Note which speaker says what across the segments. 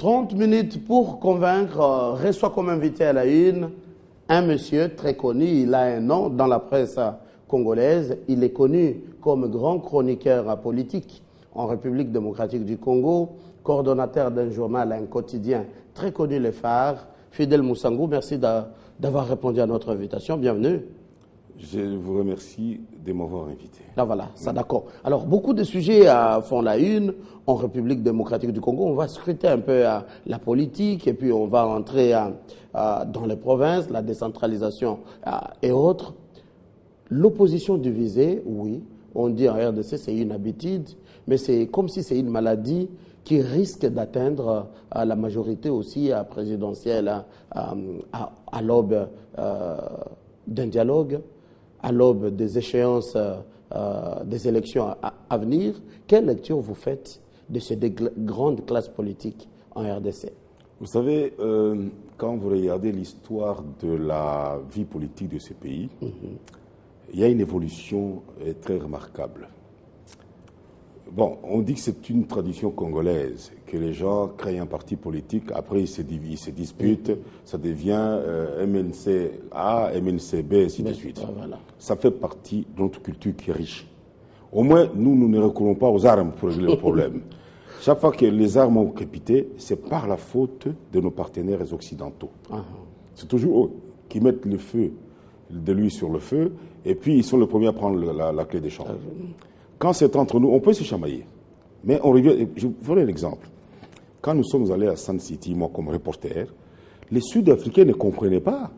Speaker 1: 30 minutes pour convaincre, reçoit comme invité à la une un monsieur très connu. Il a un nom dans la presse congolaise. Il est connu comme grand chroniqueur politique en République démocratique du Congo, coordonnateur d'un journal, un quotidien très connu, Le Phare. Fidèle Moussangou, merci d'avoir répondu à notre invitation. Bienvenue.
Speaker 2: Je vous remercie de m'avoir invité.
Speaker 1: Là, voilà, ça d'accord. Alors, beaucoup de sujets font la une en République démocratique du Congo. On va scruter un peu la politique et puis on va entrer dans les provinces, la décentralisation et autres. L'opposition divisée, oui, on dit en RDC c'est une habitude, mais c'est comme si c'est une maladie qui risque d'atteindre la majorité aussi présidentielle à l'aube d'un dialogue, à l'aube des échéances des élections à venir. Quelle lecture vous faites de ces grandes classes politiques en RDC?
Speaker 2: Vous savez, quand vous regardez l'histoire de la vie politique de ce pays, il y a une évolution très remarquable. Bon, on dit que c'est une tradition congolaise, que les gens créent un parti politique, après ils se disputent, ça devient MNC A, MNC B, ainsi de suite.
Speaker 1: Voilà.
Speaker 2: Ça fait partie de notre culture qui est riche. Au moins, nous ne recourons pas aux armes pour régler le problème. Chaque fois que les armes ont crépité, c'est par la faute de nos partenaires occidentaux. C'est toujours eux qui mettent le feu de l'huile sur le feu, et puis ils sont les premiers à prendre la clé des champs. Quand c'est entre nous, on peut se chamailler. Mais on revient, je vous donne un exemple. Quand nous sommes allés à Sun City, moi comme reporter, les Sud-Africains ne comprenaient pas.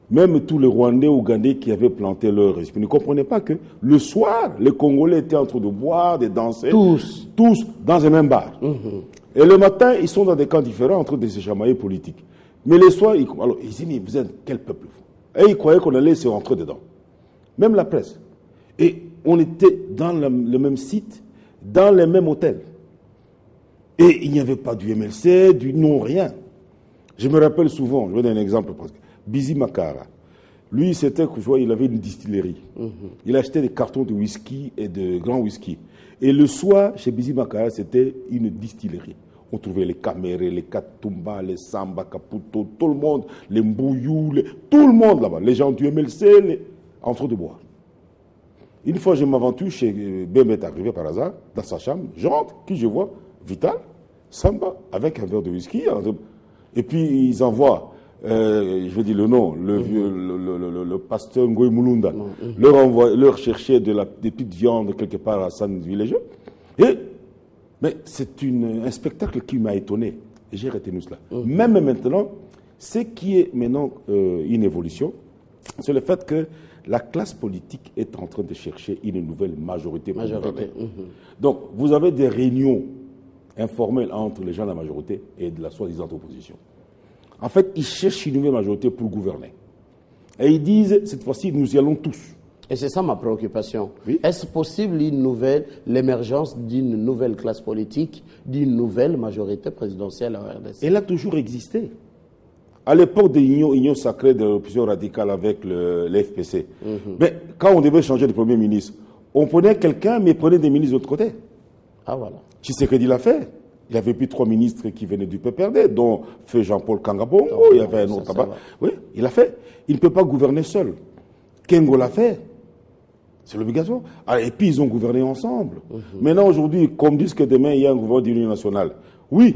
Speaker 2: Même tous les Rwandais, Ougandais qui avaient planté leur esprit ne comprenaient pas que le soir, les Congolais étaient en train de boire, de danser. Tous dans un même bar. Et le matin, ils sont dans des camps différents en train de se chamailler politique. Mais les soirs, ils disent, mais vous êtes quel peuple? Et ils croyaient qu'on allait se rentrer dedans. Même la presse. Et on était dans le même site, dans le même hôtel. Et il n'y avait pas du MLC, du non, rien. Je me rappelle souvent, je vais donner un exemple. Bizi Makara, lui, il avait une distillerie. Il achetait des cartons de whisky et de grands whisky. Et le soir, chez Bizi Makara, c'était une distillerie. On trouvait les Camérés, les Katumba, les Samba, Caputo, tout le monde, les Mbouyou, tout le monde là-bas. Les gens du MLC, en train de boire. Une fois, je m'aventure chez Bémet, arrivé par hasard, dans sa chambre, je rentre, qui je vois, Vital, Samba, avec un verre de whisky. Et puis, ils envoient, je vais dire le nom, le pasteur Ngoy Mulunda, leur chercher des petites viandes quelque part à San Village. Mais c'est un spectacle qui m'a étonné. Et j'ai retenu cela. Même maintenant, ce qui est maintenant une évolution, c'est le fait que la classe politique est en train de chercher une nouvelle majorité. Donc, vous avez des réunions informelles entre les gens de la majorité et de la soi-disant opposition. En fait, ils cherchent une nouvelle majorité pour gouverner. Et ils disent, cette fois-ci, nous y allons tous.
Speaker 1: Et c'est ça ma préoccupation.
Speaker 2: Oui.
Speaker 1: Est-ce possible l'émergence d'une nouvelle classe politique, d'une nouvelle majorité présidentielle en RDC?
Speaker 2: Elle a toujours existé. À l'époque de l'Union sacrée de l'opposition radicale avec l'FPC, mais quand on devait changer de Premier ministre, on prenait quelqu'un, mais prenait des ministres de l'autre côté.
Speaker 1: Ah voilà.
Speaker 2: Tshisekedi l'a fait. Il y avait plus 3 ministres qui venaient du PPRD, dont Feu Jean-Paul Kangabongo, il y avait un autre là-bas. Oui, il l'a fait. Il ne peut pas gouverner seul. Kengo l'a fait. C'est l'obligatoire. Et puis ils ont gouverné ensemble. Maintenant, aujourd'hui, comme disent que demain, il y a un gouvernement d'union nationale. Oui,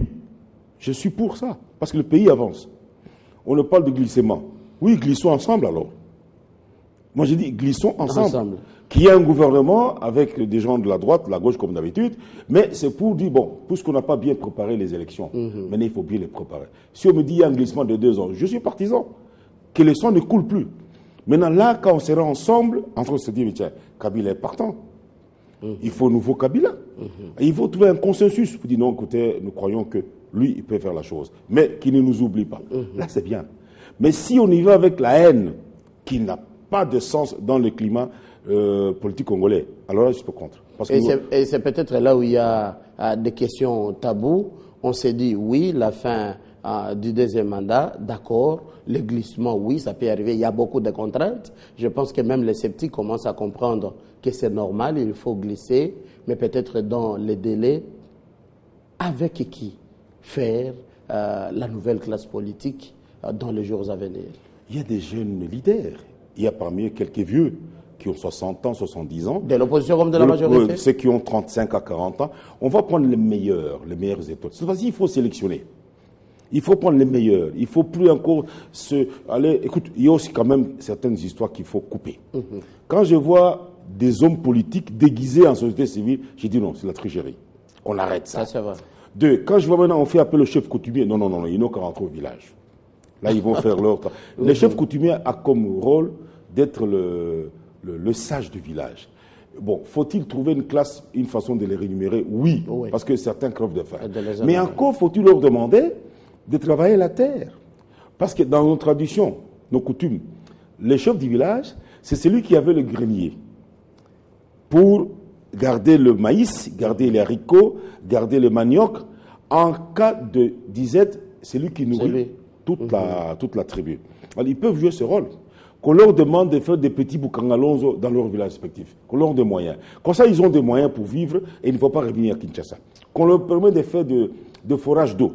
Speaker 2: je suis pour ça, parce que le pays avance. On ne parle de glissement. Oui, glissons ensemble alors. Moi, j'ai dit glissons ensemble. Qu'il y ait un gouvernement avec des gens de la droite, de la gauche comme d'habitude, mais c'est pour dire, bon, puisqu'on n'a pas bien préparé les élections, maintenant il faut bien les préparer. Si on me dit qu'il y a un glissement de 2 ans, je suis partisan. Que le sang ne coule plus. Maintenant, là, quand on sera ensemble, entre on se dit, mais tiens, Kabila est partant. Il faut un nouveau Kabila. Et il faut trouver un consensus pour dire, non, écoutez, nous croyons que lui, il peut faire la chose. Mais qu'il ne nous oublie pas. Là, c'est bien. Mais si on y va avec la haine, qui n'a pas de sens dans le climat politique congolais, alors là, je suis pas contre. Parce que
Speaker 1: et c'est peut-être là où il y a des questions taboues. On s'est dit, oui, la fin du deuxième mandat, d'accord, le glissement, oui, ça peut arriver. Il y a beaucoup de contraintes. Je pense que même les sceptiques commencent à comprendre que c'est normal, il faut glisser, mais peut-être dans les délais. Avec qui? faire la nouvelle classe politique dans les jours à venir?
Speaker 2: Il y a des jeunes leaders. Il y a parmi eux quelques vieux qui ont 60 ans, 70 ans.
Speaker 1: De l'opposition comme de la majorité?
Speaker 2: Ceux qui ont 35 à 40 ans. On va prendre les meilleurs étoiles. Cette fois-ci, il faut sélectionner. Il faut prendre les meilleurs. Il ne faut plus encore aller... Écoute, il y a aussi quand même certaines histoires qu'il faut couper. Quand je vois des hommes politiques déguisés en société civile, j'ai dit non, c'est la tricherie. On arrête ça.
Speaker 1: Ça, c'est vrai.
Speaker 2: Deux, quand je vois maintenant, on fait appel au chef coutumier. Non, ils n'ont qu'à rentrer au village. Là, ils vont faire leur... Le chef coutumier a comme rôle d'être le sage du village. Bon, faut-il trouver une classe, une façon de les rémunérer? Oui, parce que certains crèvent de faim. Mais encore, faut-il leur demander de travailler la terre? Parce que dans nos traditions, nos coutumes, le chef du village, c'est celui qui avait le grenier pour garder le maïs, garder les haricots, garder le manioc. En cas de disette, c'est lui qui nourrit toute la tribu. Alors, ils peuvent jouer ce rôle. Qu'on leur demande de faire des petits boucangalons dans leur village respectif. Qu'on leur donne des moyens. Comme ça, ils ont des moyens pour vivre et il ne faut pas revenir à Kinshasa. Qu'on leur permet de faire de forage d'eau.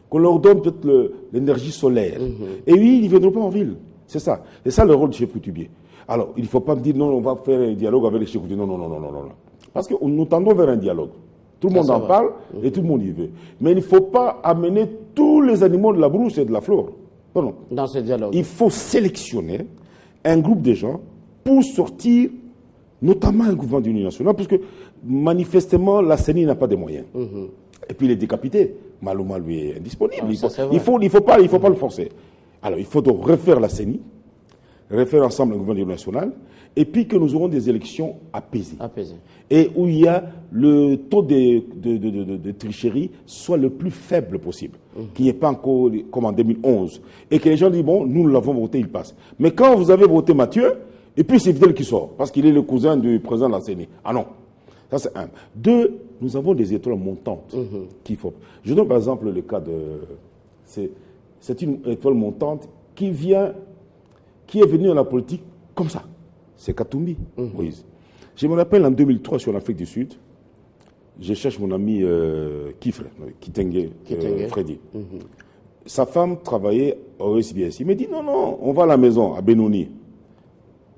Speaker 2: Qu'on leur donne peut-être l'énergie solaire. Et oui, ils ne viendront pas en ville. C'est ça. C'est ça le rôle du chef coutumier. Alors, il ne faut pas me dire non, on va faire un dialogue avec les chefs coutumiers. Non. Parce que nous tendons vers un dialogue. Tout le monde en parle et tout le monde y veut. Mais il ne faut pas amener tous les animaux de la brousse et de la flore. Non.
Speaker 1: Dans ce dialogue.
Speaker 2: Il faut sélectionner un groupe de gens pour sortir, notamment un gouvernement d'union nationale, parce que manifestement, la CENI n'a pas de moyens. Et puis il est décapité. Malouma lui est indisponible. Il faut pas le forcer. Alors il faut donc refaire la CENI, refaire ensemble un gouvernement d'union nationale, et puis que nous aurons des élections apaisées. Et où il y a le taux de tricherie soit le plus faible possible. Qu'il n'y ait pas encore comme en 2011. Et que les gens disent, bon, nous l'avons voté, il passe. Mais quand vous avez voté Mathieu, et puis c'est Fidel qui sort, parce qu'il est le cousin du président de la CENI. Ah non. Ça c'est un. Deux, nous avons des étoiles montantes qu'il faut. Je donne par exemple le cas de... C'est une étoile montante qui est venue à la politique comme ça. C'est Katumbi, Moïse. Je me rappelle en 2003 sur l'Afrique du Sud, je cherche mon ami Kifre, Kitenge, Freddy. Sa femme travaillait au SBS. Il me dit non, on va à la maison, à Benoni.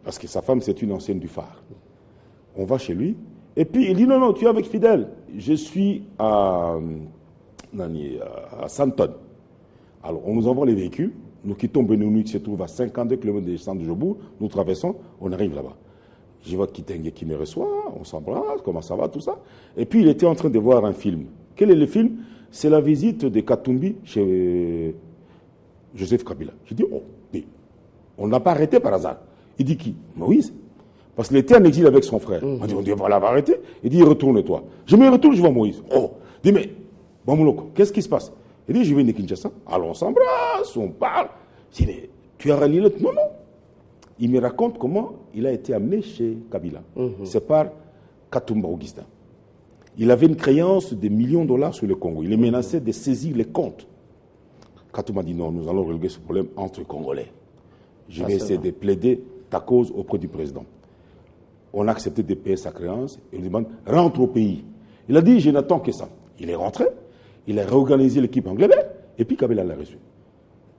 Speaker 2: Parce que sa femme, c'est une ancienne du phare. On va chez lui. Et puis il dit non, tu es avec Fidèle. Je suis à Santon. Alors on nous envoie les véhicules. Nous quittons Benoni qui se trouve à 52 km du centre de Jobourg. Nous traversons, on arrive là-bas. Je vois Kitenge qui me reçoit, on s'embrasse, comment ça va, tout ça. Et puis il était en train de voir un film. Quel est le film? C'est la visite de Katumbi chez Joseph Kabila. Je dis, on n'a pas arrêté par hasard. Il dit qui? Moïse. Parce qu'il était en exil avec son frère. On dit, on va l'avoir arrêté. Il dit, retourne-toi. Je me retourne, je vois Moïse. Il dit, mais, Bamuloko, qu'est-ce qui se passe? Il dit, je viens de Kinshasa. Alors on s'embrasse, on parle. Je dis, mais tu as rallié l'autre? Non. Il me raconte comment il a été amené chez Kabila. C'est par Katumba Augustin. Il avait une créance de millions de dollars sur le Congo. Il est menacé de saisir les comptes. Katumba dit non, nous allons régler ce problème entre Congolais. Je vais essayer de plaider ta cause auprès du président. On a accepté de payer sa créance et il lui demande rentre au pays. Il a dit je n'attends que ça. Il est rentré, il a réorganisé l'équipe anglaise et puis Kabila l'a reçu.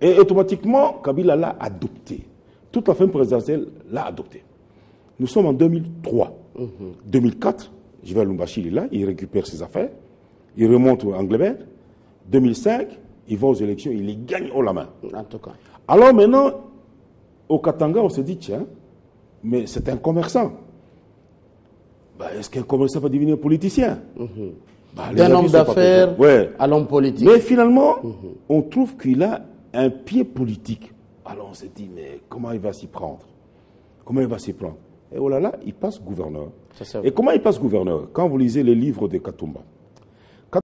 Speaker 2: Et automatiquement, Kabila l'a adopté. Toute la famille présidentielle l'a adopté. Nous sommes en 2003. 2004, je vais à Lumbashi, il est là, il récupère ses affaires, il remonte au Anglebert. 2005, il va aux élections, il les gagne haut la main.
Speaker 1: En tout cas.
Speaker 2: Alors maintenant, au Katanga, on se dit, tiens, mais c'est un commerçant. Est-ce qu'un commerçant peut devenir politicien?
Speaker 1: D'un homme d'affaires à l'homme politique.
Speaker 2: Mais finalement, on trouve qu'il a un pied politique. Alors on se dit, mais comment il va s'y prendre? Et oh là là, il passe gouverneur. Et comment il passe gouverneur? Quand vous lisez les livres de Katumba,